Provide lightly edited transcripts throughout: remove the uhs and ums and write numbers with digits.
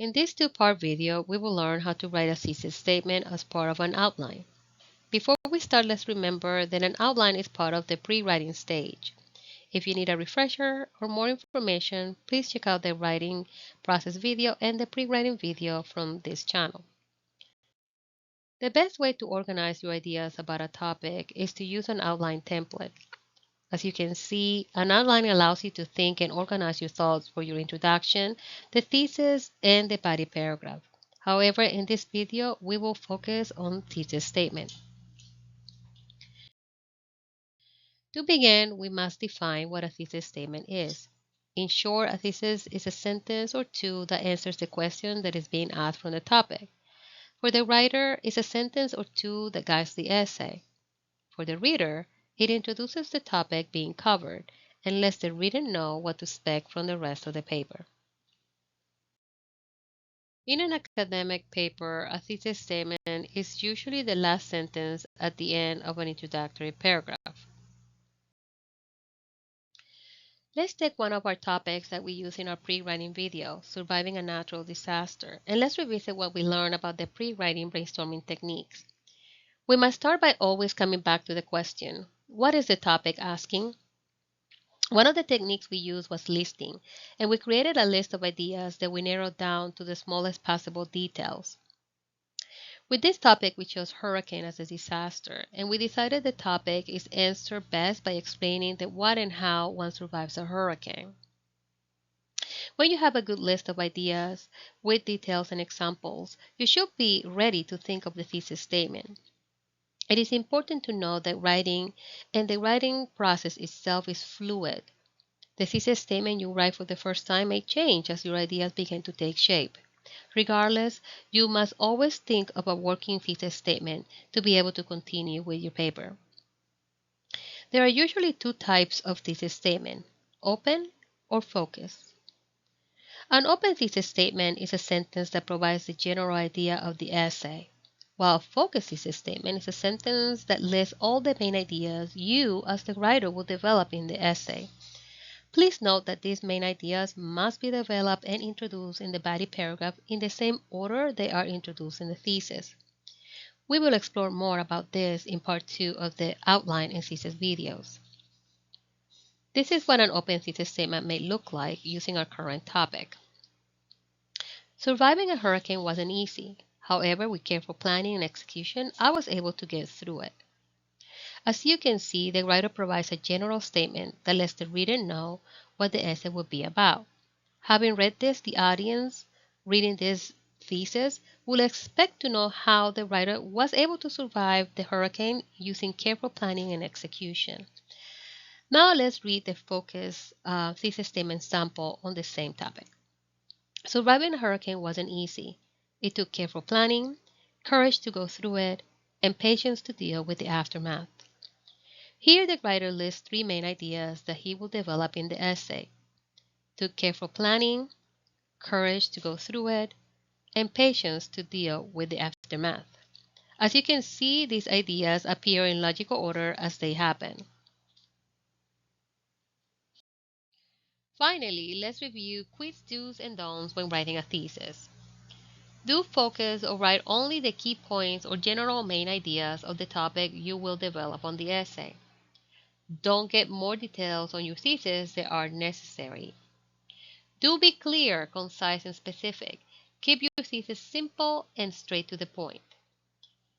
In this two-part video, we will learn how to write a thesis statement as part of an outline. Before we start, let's remember that an outline is part of the pre-writing stage. If you need a refresher or more information, please check out the writing process video and the pre-writing video from this channel. The best way to organize your ideas about a topic is to use an outline template. As you can see, an outline allows you to think and organize your thoughts for your introduction, the thesis, and the body paragraph. However, in this video, we will focus on thesis statement. To begin, we must define what a thesis statement is. In short, a thesis is a sentence or two that answers the question that is being asked from the topic. For the writer, it's a sentence or two that guides the essay. For the reader, it introduces the topic being covered and lets the reader know what to expect from the rest of the paper. In an academic paper, a thesis statement is usually the last sentence at the end of an introductory paragraph. Let's take one of our topics that we use in our pre-writing video, surviving a natural disaster, and let's revisit what we learned about the pre-writing brainstorming techniques. We must start by always coming back to the question, what is the topic asking? One of the techniques we used was listing, and we created a list of ideas that we narrowed down to the smallest possible details. With this topic, we chose hurricane as a disaster, and we decided the topic is answered best by explaining the what and how one survives a hurricane. When you have a good list of ideas with details and examples, you should be ready to think of the thesis statement. It is important to know that writing and the writing process itself is fluid. The thesis statement you write for the first time may change as your ideas begin to take shape. Regardless, you must always think of a working thesis statement to be able to continue with your paper. There are usually two types of thesis statement, open or focus. An open thesis statement is a sentence that provides the general idea of the essay, while a focus thesis statement is a sentence that lists all the main ideas you as the writer will develop in the essay. Please note that these main ideas must be developed and introduced in the body paragraph in the same order they are introduced in the thesis. We will explore more about this in part 2 of the outline and thesis videos. This is what an open thesis statement may look like using our current topic. Surviving a hurricane wasn't easy. However, with careful planning and execution, I was able to get through it. As you can see, the writer provides a general statement that lets the reader know what the essay will be about. Having read this, the audience reading this thesis will expect to know how the writer was able to survive the hurricane using careful planning and execution. Now let's read the focus thesis statement sample on the same topic. Surviving a hurricane wasn't easy. It took careful planning, courage to go through it, and patience to deal with the aftermath. Here the writer lists three main ideas that he will develop in the essay. Took careful planning, courage to go through it, and patience to deal with the aftermath. As you can see, these ideas appear in logical order as they happen. Finally, let's review quick do's and don'ts when writing a thesis. Do focus or write only the key points or general main ideas of the topic you will develop on the essay. Don't get more details on your thesis than are necessary. Do be clear, concise, and specific. Keep your thesis simple and straight to the point.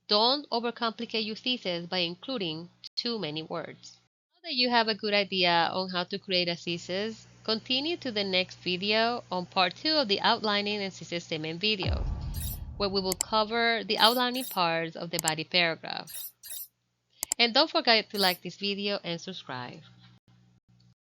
Don't overcomplicate your thesis by including too many words. Now that you have a good idea on how to create a thesis, continue to the next video on part 2 of the outlining and thesis statement video, where we will cover the outlining parts of the body paragraph. And don't forget to like this video and subscribe.